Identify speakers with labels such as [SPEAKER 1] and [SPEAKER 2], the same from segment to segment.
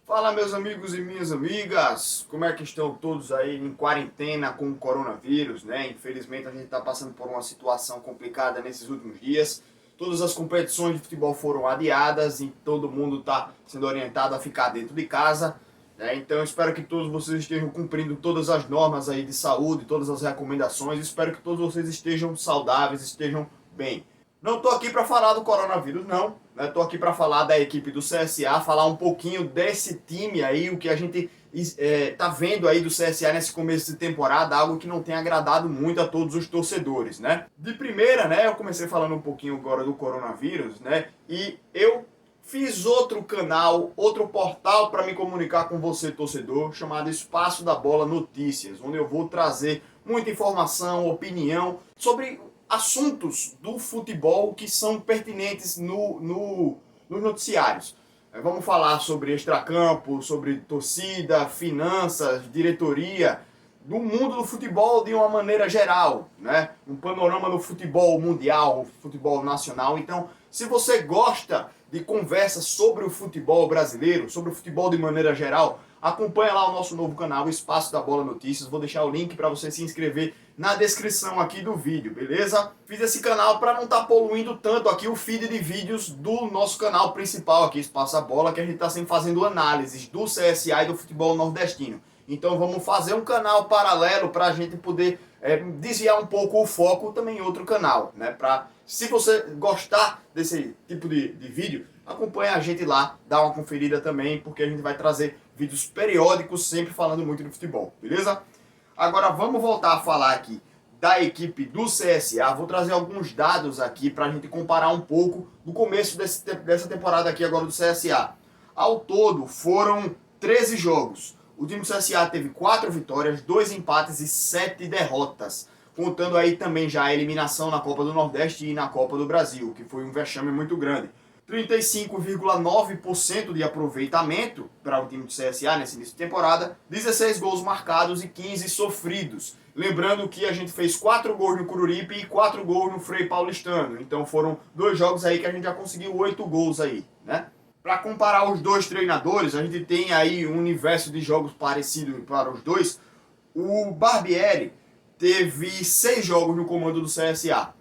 [SPEAKER 1] Fala, meus amigos e minhas amigas, como é que estão todos aí em quarentena com o coronavírus, né? Infelizmente a gente está passando por uma situação complicada nesses últimos dias. Todas as competições de futebol foram adiadas e todo mundo está sendo orientado a ficar dentro de casa, né? Então eu espero que todos vocês estejam cumprindo todas as normas aí de saúde, todas as recomendações. Espero que todos vocês estejam saudáveis, estejam bem. Não estou aqui para falar do coronavírus, não. Estou aqui para falar da equipe do CSA, falar um pouquinho desse time aí, o que a gente tá vendo aí do CSA nesse começo de temporada, algo que não tem agradado muito a todos os torcedores, né? De primeira, né, eu comecei falando um pouquinho agora do coronavírus, né? E eu fiz outro canal, outro portal para me comunicar com você, torcedor, chamado Espaço da Bola Notícias, onde eu vou trazer muita informação, opinião sobre assuntos do futebol que são pertinentes nos noticiários. Vamos falar sobre extracampo, sobre torcida, finanças, diretoria, do mundo do futebol de uma maneira geral, né? Um panorama no futebol mundial, futebol nacional. Então, se você gosta de conversas sobre o futebol brasileiro, sobre o futebol de maneira geral, acompanha lá o nosso novo canal, Espaço da Bola Notícias. Vou deixar o link para você se inscrever na descrição aqui do vídeo, beleza? Fiz esse canal para não estar poluindo tanto aqui o feed de vídeos do nosso canal principal aqui, Espaço da Bola, que a gente está sempre fazendo análises do CSA e do futebol nordestino. Então vamos fazer um canal paralelo para a gente poder desviar um pouco o foco também em outro canal, né? Se você gostar desse tipo de vídeo, acompanha a gente lá, dá uma conferida também, porque a gente vai trazer vídeos periódicos, sempre falando muito de futebol, beleza? Agora vamos voltar a falar aqui da equipe do CSA. Vou trazer alguns dados aqui para a gente comparar um pouco do começo dessa temporada aqui agora do CSA. Ao todo foram 13 jogos. O time do CSA teve 4 vitórias, 2 empates e 7 derrotas. Contando aí também já a eliminação na Copa do Nordeste e na Copa do Brasil, que foi um vexame muito grande. 35,9% de aproveitamento para o time do CSA nesse início de temporada, 16 gols marcados e 15 sofridos. Lembrando que a gente fez 4 gols no Coruripe e 4 gols no Frei Paulistano. Então foram 2 jogos aí que a gente já conseguiu 8 gols aí, né? Para comparar os dois treinadores, a gente tem aí um universo de jogos parecido para os dois. O Barbieri teve 6 jogos no comando do CSA.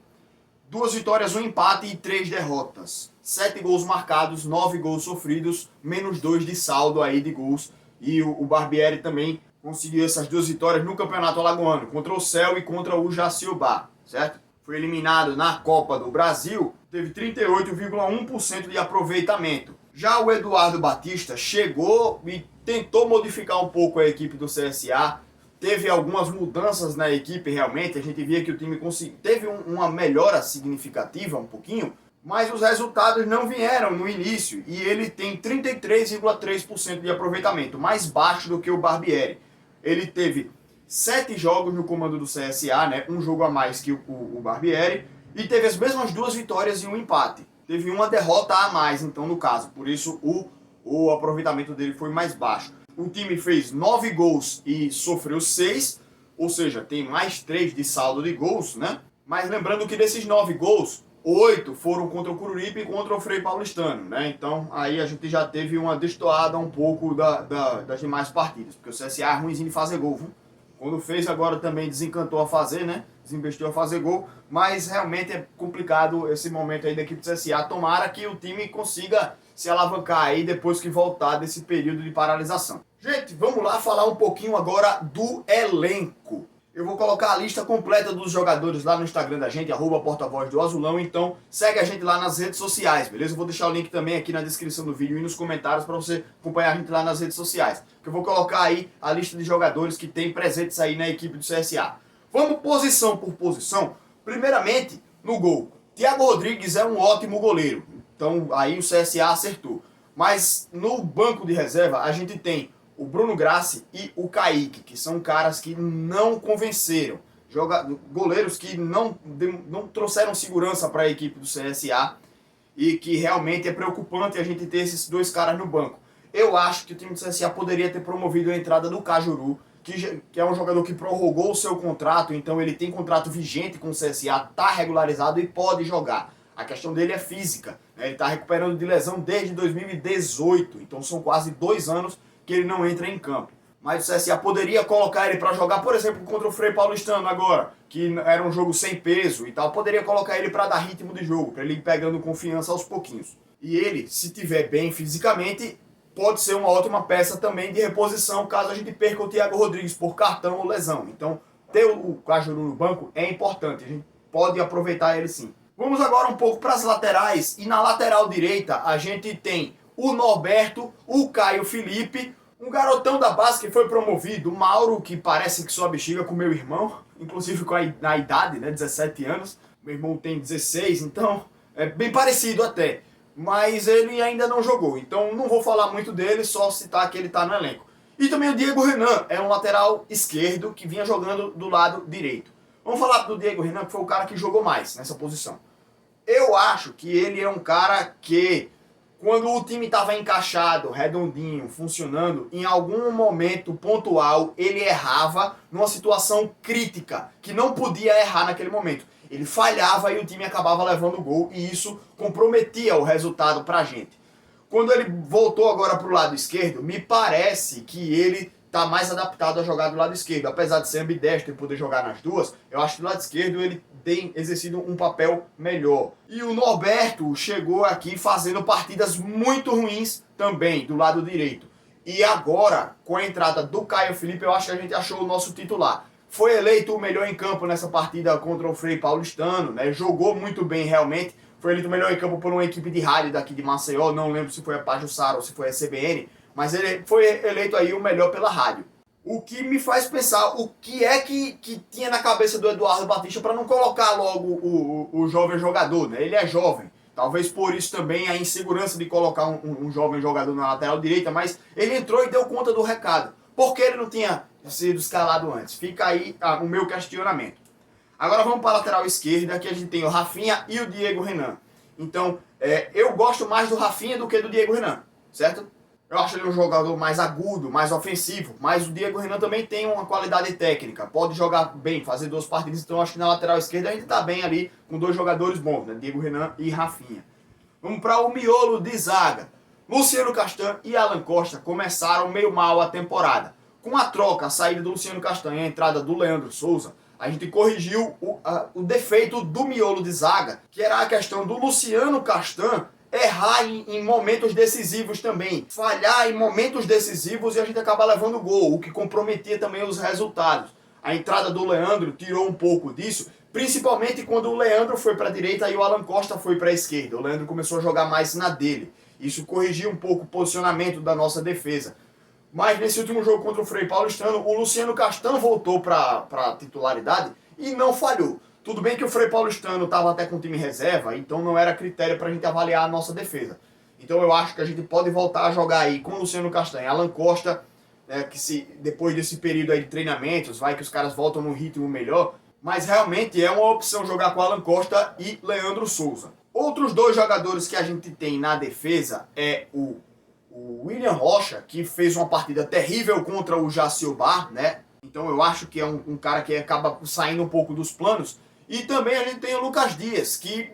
[SPEAKER 1] 2 vitórias, 1 empate e 3 derrotas. 7 gols marcados, 9 gols sofridos, menos 2 de saldo aí de gols. E o Barbieri também conseguiu essas 2 vitórias no Campeonato Alagoano, contra o Céu e contra o Jaciobá, certo? Foi eliminado na Copa do Brasil, teve 38,1% de aproveitamento. Já o Eduardo Batista chegou e tentou modificar um pouco a equipe do CSA, teve algumas mudanças na equipe realmente, a gente via que o time teve uma melhora significativa um pouquinho, mas os resultados não vieram no início e ele tem 33,3% de aproveitamento, mais baixo do que o Barbieri. Ele teve 7 jogos no comando do CSA, né, um jogo a mais que o Barbieri, e teve as mesmas 2 vitórias e um empate. Teve uma derrota a mais, então, no caso, por isso o aproveitamento dele foi mais baixo. O time fez 9 gols e sofreu 6, ou seja, tem mais 3 de saldo de gols, né? Mas lembrando que desses 9 gols, 8 foram contra o Coruripe e contra o Frei Paulistano, né? Então aí a gente já teve uma destoada um pouco das demais partidas, porque o CSA é ruimzinho de fazer gol, viu? Quando fez agora também desencantou a fazer, né? Desinvestiu a fazer gol, mas realmente é complicado esse momento aí da equipe do CSA. Tomara que o time consiga se alavancar aí depois que voltar desse período de paralisação. Gente, vamos lá falar um pouquinho agora do elenco. Eu vou colocar a lista completa dos jogadores lá no Instagram da gente, @porta-voz do Azulão, então segue a gente lá nas redes sociais, beleza? Eu vou deixar o link também aqui na descrição do vídeo e nos comentários para você acompanhar a gente lá nas redes sociais. Que eu vou colocar aí a lista de jogadores que tem presentes aí na equipe do CSA. Vamos posição por posição. Primeiramente, no gol. Thiago Rodrigues é um ótimo goleiro, então aí o CSA acertou. Mas no banco de reserva a gente tem o Bruno Grassi e o Kaique, que são caras que não convenceram. Goleiros que não trouxeram segurança para a equipe do CSA e que realmente é preocupante a gente ter esses 2 caras no banco. Eu acho que o time do CSA poderia ter promovido a entrada do Cajuru, que é um jogador que prorrogou o seu contrato, então ele tem contrato vigente com o CSA, está regularizado e pode jogar. A questão dele é física, né? Ele está recuperando de lesão desde 2018, então são quase 2 anos que ele não entra em campo. Mas o CSA poderia colocar ele para jogar, por exemplo, contra o Frei Paulistano agora, que era um jogo sem peso e tal, poderia colocar ele para dar ritmo de jogo, para ele ir pegando confiança aos pouquinhos. E ele, se tiver bem fisicamente, pode ser uma ótima peça também de reposição caso a gente perca o Thiago Rodrigues por cartão ou lesão. Então, ter o Cajuru no banco é importante, a gente pode aproveitar ele sim. Vamos agora um pouco para as laterais, e na lateral direita a gente tem o Norberto, o Caio Felipe, um garotão da base que foi promovido, o Mauro, que parece que sua bexiga com meu irmão, inclusive na idade, né, 17 anos, meu irmão tem 16, então é bem parecido até, mas ele ainda não jogou, então não vou falar muito dele, só citar que ele está no elenco. E também o Diego Renan, é um lateral esquerdo que vinha jogando do lado direito. Vamos falar do Diego Renan, que foi o cara que jogou mais nessa posição. Eu acho que ele é um cara que, quando o time estava encaixado, redondinho, funcionando, em algum momento pontual, ele errava numa situação crítica, que não podia errar naquele momento. Ele falhava e o time acabava levando o gol, e isso comprometia o resultado pra gente. Quando ele voltou agora pro lado esquerdo, me parece que ele tá mais adaptado a jogar do lado esquerdo. Apesar de ser ambidestro e poder jogar nas duas, eu acho que do lado esquerdo ele tem exercido um papel melhor. E o Norberto chegou aqui fazendo partidas muito ruins também do lado direito. E agora, com a entrada do Caio Felipe, eu acho que a gente achou o nosso titular. Foi eleito o melhor em campo nessa partida contra o Frei Paulistano, né? Jogou muito bem realmente. Foi eleito o melhor em campo por uma equipe de rádio daqui de Maceió, não lembro se foi a Pajuçara ou se foi a CBN, mas ele foi eleito aí o melhor pela rádio. O que me faz pensar o que é que tinha na cabeça do Eduardo Batista para não colocar logo o jovem jogador, né? Ele é jovem, talvez por isso também a insegurança de colocar um jovem jogador na lateral direita, mas ele entrou e deu conta do recado. Por que ele não tinha sido escalado antes? Fica aí o meu questionamento. Agora vamos para a lateral esquerda, que a gente tem o Rafinha e o Diego Renan. Então, eu gosto mais do Rafinha do que do Diego Renan, certo? Eu acho ele um jogador mais agudo, mais ofensivo, mas o Diego Renan também tem uma qualidade técnica, pode jogar bem, fazer 2 partidas, então eu acho que na lateral esquerda a gente está bem ali com 2 jogadores bons, né? Diego Renan e Rafinha. Vamos para o miolo de zaga. Luciano Castan e Alan Costa começaram meio mal a temporada. Com a troca, a saída do Luciano Castan e a entrada do Leandro Souza, a gente corrigiu o defeito do miolo de zaga, que era a questão do Luciano Castan errar em momentos decisivos também, falhar em momentos decisivos e a gente acaba levando gol, o que comprometia também os resultados. A entrada do Leandro tirou um pouco disso, principalmente quando o Leandro foi para a direita e o Alan Costa foi para a esquerda. O Leandro começou a jogar mais na dele. Isso corrigiu um pouco o posicionamento da nossa defesa. Mas nesse último jogo contra o Frei Paulistano, o Luciano Castan voltou para a titularidade e não falhou. Tudo bem que o Frei Paulistano estava até com time reserva, então não era critério para a gente avaliar a nossa defesa. Então eu acho que a gente pode voltar a jogar aí com o Luciano Castan e Alan Costa, que se depois desse período aí de treinamentos, vai que os caras voltam num ritmo melhor, mas realmente é uma opção jogar com Alan Costa e Leandro Souza. Outros 2 jogadores que a gente tem na defesa é o William Rocha, que fez uma partida terrível contra o Jaciobar, né? Então eu acho que é um cara que acaba saindo um pouco dos planos. E também a gente tem o Lucas Dias, que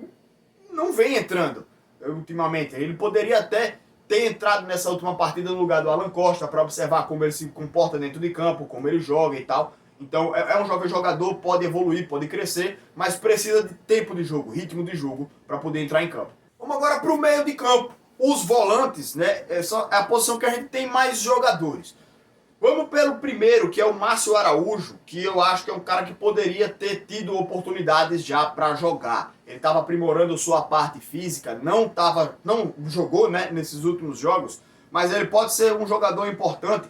[SPEAKER 1] não vem entrando ultimamente. Ele poderia até ter entrado nessa última partida no lugar do Alan Costa para observar como ele se comporta dentro de campo, como ele joga e tal. Então é um jovem jogador, pode evoluir, pode crescer, mas precisa de tempo de jogo, ritmo de jogo para poder entrar em campo. Vamos agora para o meio de campo. Os volantes, né, é a posição que a gente tem mais jogadores. Vamos pelo primeiro, que é o Márcio Araújo, que eu acho que é um cara que poderia ter tido oportunidades já para jogar. Ele estava aprimorando sua parte física, não jogou, né, nesses últimos jogos, mas ele pode ser um jogador importante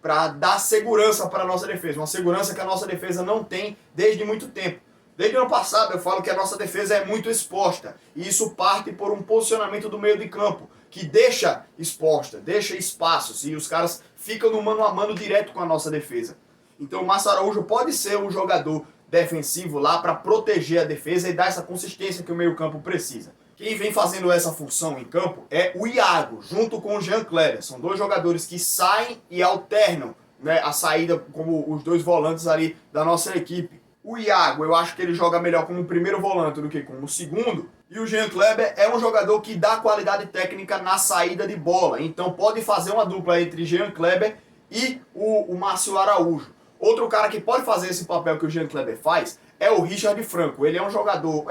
[SPEAKER 1] para dar segurança para a nossa defesa. Uma segurança que a nossa defesa não tem desde muito tempo. Desde o ano passado eu falo que a nossa defesa é muito exposta. E isso parte por um posicionamento do meio de campo, que deixa exposta, deixa espaços. E os caras ficam no mano a mano direto com a nossa defesa. Então o Márcio Araújo pode ser um jogador defensivo lá para proteger a defesa e dar essa consistência que o meio campo precisa. Quem vem fazendo essa função em campo é o Iago, junto com o Jean Kleber. São 2 jogadores que saem e alternam, né, a saída como os 2 volantes ali da nossa equipe. O Iago, eu acho que ele joga melhor como primeiro volante do que como segundo. E o Jean Kleber é um jogador que dá qualidade técnica na saída de bola. Então pode fazer uma dupla entre Jean Kleber e o Márcio Araújo. Outro cara que pode fazer esse papel que o Jean Kleber faz é o Richard Franco. Ele é um jogador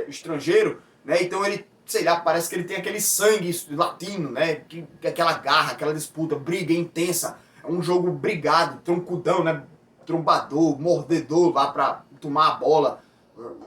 [SPEAKER 1] estrangeiro, né? Então ele, sei lá, parece que ele tem aquele sangue latino, né? Aquela garra, aquela disputa, briga intensa. É um jogo brigado, troncudão, né? Trombador, mordedor lá pra tomar a bola.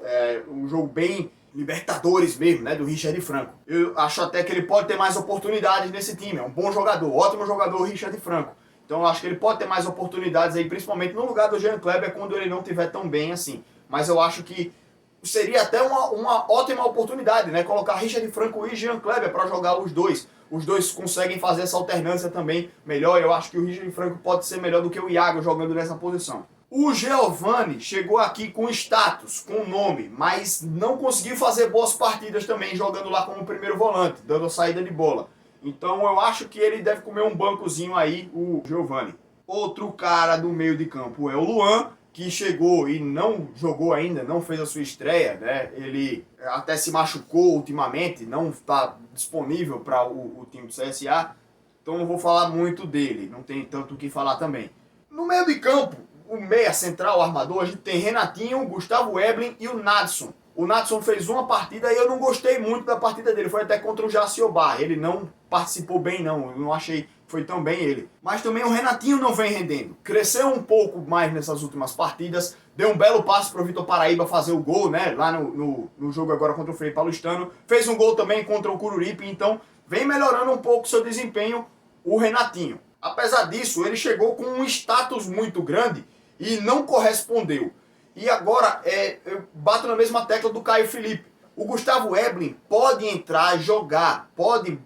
[SPEAKER 1] É um jogo bem Libertadores mesmo, né, do Richard Franco. Eu acho até que ele pode ter mais oportunidades nesse time. É um bom jogador, ótimo jogador o Richard Franco. Então eu acho que ele pode ter mais oportunidades aí, principalmente no lugar do Jean Kleber, quando ele não estiver tão bem assim. Mas eu acho que seria até uma ótima oportunidade, né, colocar Richard Franco e Jean Kleber para jogar os dois. Os dois conseguem fazer essa alternância também melhor. Eu acho que o Richard Franco pode ser melhor do que o Iago jogando nessa posição. O Giovani chegou aqui com status, com nome, mas não conseguiu fazer boas partidas também, jogando lá como primeiro volante, dando a saída de bola. Então eu acho que ele deve comer um bancozinho aí, o Giovani. Outro cara do meio de campo é o Luan, que chegou e não jogou ainda, não fez a sua estreia, né? Ele até se machucou ultimamente, não está disponível para o time do CSA, então não vou falar muito dele, não tem tanto o que falar também. No meio de campo, o meia central, o armador, a gente tem Renatinho, Gustavo Eblin e o Nadson. O Nadson fez uma partida e eu não gostei muito da partida dele, foi até contra o Jaciobar. Ele não participou bem não, eu não achei que foi tão bem ele. Mas também o Renatinho não vem rendendo. Cresceu um pouco mais nessas últimas partidas, deu um belo passo para o Vitor Paraíba fazer o gol, né, lá no jogo agora contra o Frei Paulistano. Fez um gol também contra o Coruripe, então vem melhorando um pouco seu desempenho o Renatinho. Apesar disso, ele chegou com um status muito grande e não correspondeu. E agora eu bato na mesma tecla do Caio Felipe. O Gustavo Eblin pode entrar, jogar, pode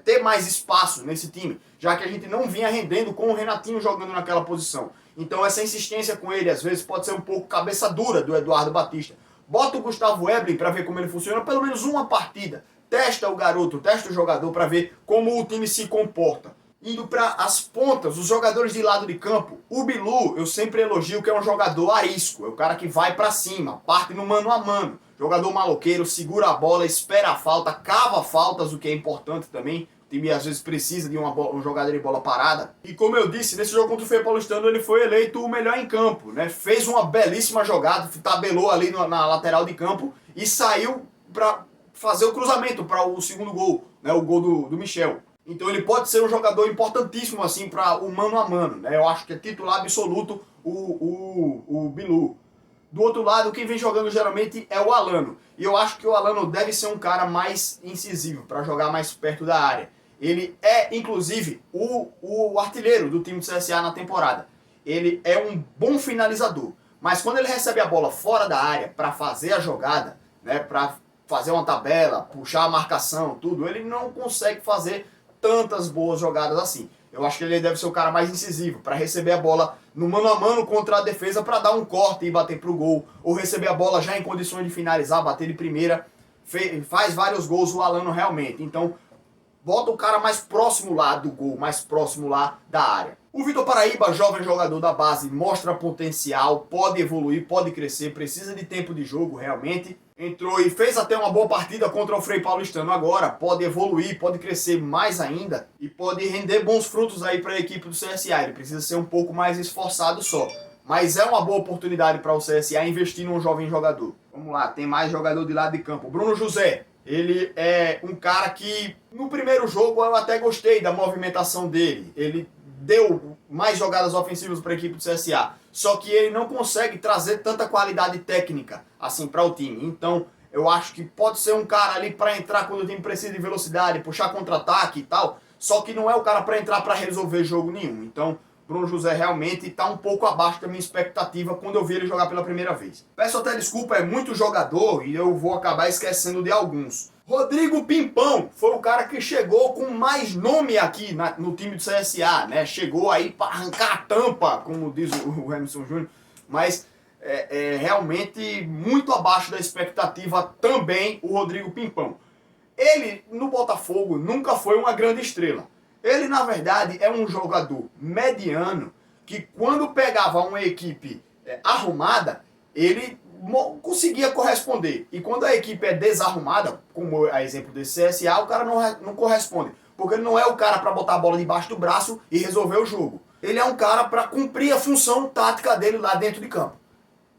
[SPEAKER 1] ter mais espaço nesse time, já que a gente não vinha rendendo com o Renatinho jogando naquela posição. Então essa insistência com ele às vezes pode ser um pouco cabeça dura do Eduardo Batista. Bota o Gustavo Eblin para ver como ele funciona, pelo menos uma partida. Testa o garoto, testa o jogador para ver como o time se comporta. Indo para as pontas, os jogadores de lado de campo, o Bilu, eu sempre elogio que é um jogador arisco, é o cara que vai para cima, parte no mano a mano. Jogador maloqueiro, segura a bola, espera a falta, cava faltas, o que é importante também. O time às vezes precisa de um jogador de bola parada. E como eu disse, nesse jogo contra o Frei Paulistano ele foi eleito o melhor em campo, né? Fez uma belíssima jogada, tabelou ali na lateral de campo e saiu para fazer o cruzamento para o segundo gol, né? O gol do Michel. Então ele pode ser um jogador importantíssimo assim para o mano a mano, né? Eu acho que é titular absoluto o Bilu. Do outro lado, quem vem jogando geralmente é o Alano. E eu acho que o Alano deve ser um cara mais incisivo, para jogar mais perto da área. Ele é, inclusive, o artilheiro do time do CSA na temporada. Ele é um bom finalizador. Mas quando ele recebe a bola fora da área para fazer a jogada, né, para fazer uma tabela, puxar a marcação, tudo, ele não consegue fazer tantas boas jogadas assim. Eu acho que ele deve ser o cara mais incisivo para receber a bola no mano a mano contra a defesa para dar um corte e bater pro gol, ou receber a bola já em condições de finalizar, bater de primeira, faz vários gols o Alano realmente. Então, bota o cara mais próximo lá do gol, mais próximo lá da área. O Vitor Paraíba, jovem jogador da base, mostra potencial, pode evoluir, pode crescer, precisa de tempo de jogo realmente. Entrou e fez até uma boa partida contra o Frei Paulistano agora, pode evoluir, pode crescer mais ainda e pode render bons frutos aí para a equipe do CSA. Ele precisa ser um pouco mais esforçado só. Mas é uma boa oportunidade para o CSA investir num jovem jogador. Vamos lá, tem mais jogador de lado de campo. Bruno José. Ele é um cara que, no primeiro jogo, eu até gostei da movimentação dele. Ele deu mais jogadas ofensivas para a equipe do CSA. Só que ele não consegue trazer tanta qualidade técnica assim para o time. Então, eu acho que pode ser um cara ali para entrar quando o time precisa de velocidade, puxar contra-ataque e tal. Só que não é o cara para entrar para resolver jogo nenhum. Então, Bruno José realmente está um pouco abaixo da minha expectativa quando eu vi ele jogar pela primeira vez. Peço até desculpa, é muito jogador e eu vou acabar esquecendo de alguns. Rodrigo Pimpão foi o cara que chegou com mais nome aqui no time do CSA, né? Chegou aí para arrancar a tampa, como diz o Emerson Júnior, mas realmente muito abaixo da expectativa também o Rodrigo Pimpão. Ele, no Botafogo, nunca foi uma grande estrela. Ele, na verdade, é um jogador mediano que, quando pegava uma equipe arrumada, ele conseguia corresponder. E quando a equipe é desarrumada, como a exemplo desse CSA, o cara não corresponde. Porque ele não é o cara para botar a bola debaixo do braço e resolver o jogo. Ele é um cara para cumprir a função tática dele lá dentro de campo.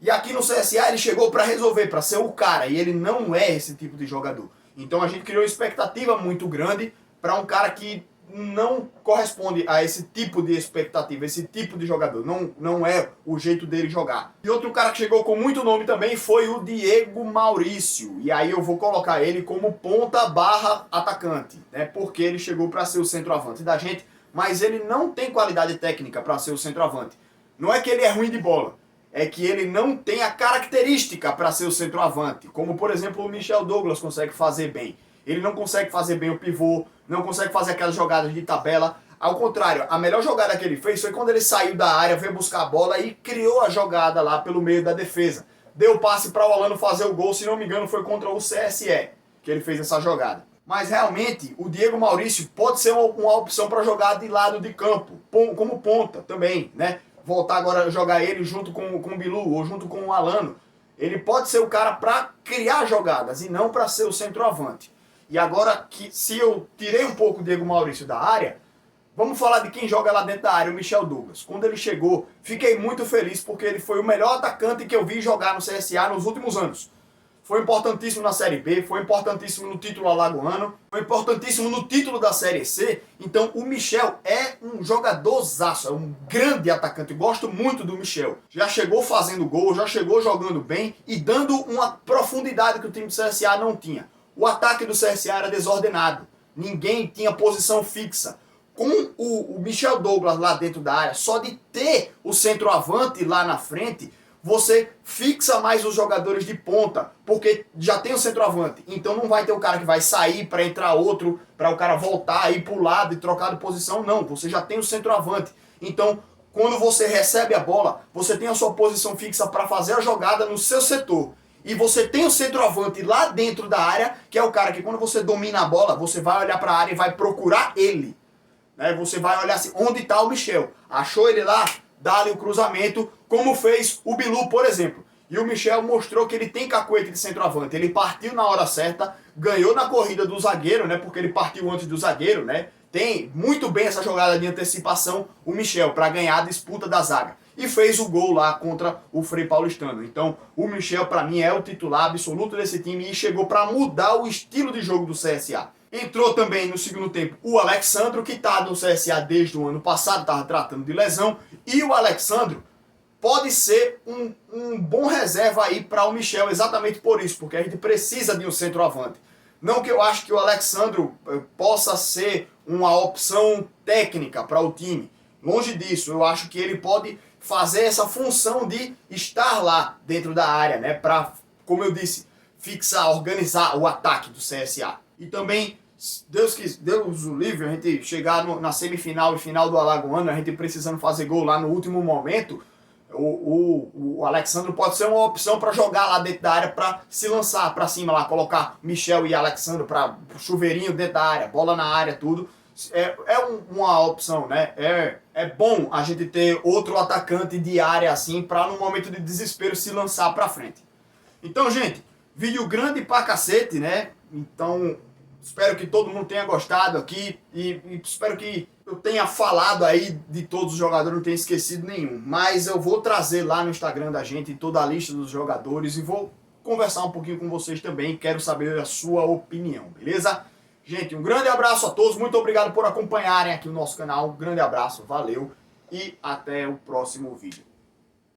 [SPEAKER 1] E aqui no CSA ele chegou para resolver, para ser o cara. E ele não é esse tipo de jogador. Então a gente criou uma expectativa muito grande para um cara que não corresponde a esse tipo de expectativa, esse tipo de jogador. Não é o jeito dele jogar. E outro cara que chegou com muito nome também foi o Diego Maurício. E aí eu vou colocar ele como ponta barra atacante, né? Porque ele chegou para ser o centroavante da gente, mas ele não tem qualidade técnica para ser o centroavante. Não é que ele é ruim de bola, é que ele não tem a característica para ser o centroavante, como por exemplo o Michel Douglas consegue fazer bem. Ele não consegue fazer bem o pivô, não consegue fazer aquelas jogadas de tabela. Ao contrário, a melhor jogada que ele fez foi quando ele saiu da área, veio buscar a bola e criou a jogada lá pelo meio da defesa. Deu passe para o Alano fazer o gol, se não me engano foi contra o CSE que ele fez essa jogada. Mas realmente o Diego Maurício pode ser uma opção para jogar de lado de campo, como ponta também, né? Voltar agora a jogar ele junto com o Bilu ou junto com o Alano. Ele pode ser o cara para criar jogadas e não para ser o centroavante. E agora, se eu tirei um pouco o Diego Maurício da área, vamos falar de quem joga lá dentro da área, o Michel Douglas. Quando ele chegou, fiquei muito feliz porque ele foi o melhor atacante que eu vi jogar no CSA nos últimos anos. Foi importantíssimo na Série B, foi importantíssimo no título alagoano, foi importantíssimo no título da Série C. Então o Michel é um jogadorzaço, é um grande atacante. Eu gosto muito do Michel. Já chegou fazendo gol, já chegou jogando bem e dando uma profundidade que o time do CSA não tinha. O ataque do CSA era desordenado. Ninguém tinha posição fixa. Com o Michel Douglas lá dentro da área, só de ter o centroavante lá na frente, você fixa mais os jogadores de ponta, porque já tem o centroavante. Então não vai ter o cara que vai sair para entrar outro, para o cara voltar, ir para o lado e trocar de posição. Não, você já tem o centroavante. Então, quando você recebe a bola, você tem a sua posição fixa para fazer a jogada no seu setor. E você tem o centroavante lá dentro da área, que é o cara que quando você domina a bola, você vai olhar para a área e vai procurar ele. Né? Você vai olhar assim, onde está o Michel? Achou ele lá? Dá-lhe o cruzamento, como fez o Bilu, por exemplo. E o Michel mostrou que ele tem cacuete de centroavante. Ele partiu na hora certa, ganhou na corrida do zagueiro, né? Porque ele partiu antes do zagueiro, né? Tem muito bem essa jogada de antecipação, o Michel, para ganhar a disputa da zaga. E fez o gol lá contra o Frei Paulistano. Então, o Michel, para mim, é o titular absoluto desse time e chegou para mudar o estilo de jogo do CSA. Entrou também no segundo tempo o Alexandro, que está no CSA desde o ano passado, estava tratando de lesão. E o Alexandro pode ser um bom reserva aí para o Michel, exatamente por isso, porque a gente precisa de um centroavante. Não que eu acho que o Alexandro possa ser uma opção técnica para o time. Longe disso, eu acho que ele pode fazer essa função de estar lá dentro da área, né? Para, como eu disse, fixar, organizar o ataque do CSA. E também, Deus o livre, a gente chegar na semifinal e final do Alagoano, a gente precisando fazer gol lá no último momento, o Alexandre pode ser uma opção para jogar lá dentro da área, para se lançar para cima lá, colocar Michel e Alexandre para chuveirinho dentro da área, bola na área, tudo. Uma opção, né? É bom a gente ter outro atacante de área assim, para no momento de desespero se lançar para frente. Então, gente, vídeo grande pra cacete, né? Então, espero que todo mundo tenha gostado aqui e espero que eu tenha falado aí de todos os jogadores, não tenha esquecido nenhum. Mas eu vou trazer lá no Instagram da gente toda a lista dos jogadores e vou conversar um pouquinho com vocês também. Quero saber a sua opinião, beleza? Gente, um grande abraço a todos. Muito obrigado por acompanharem aqui o nosso canal. Um grande abraço, valeu e até o próximo vídeo.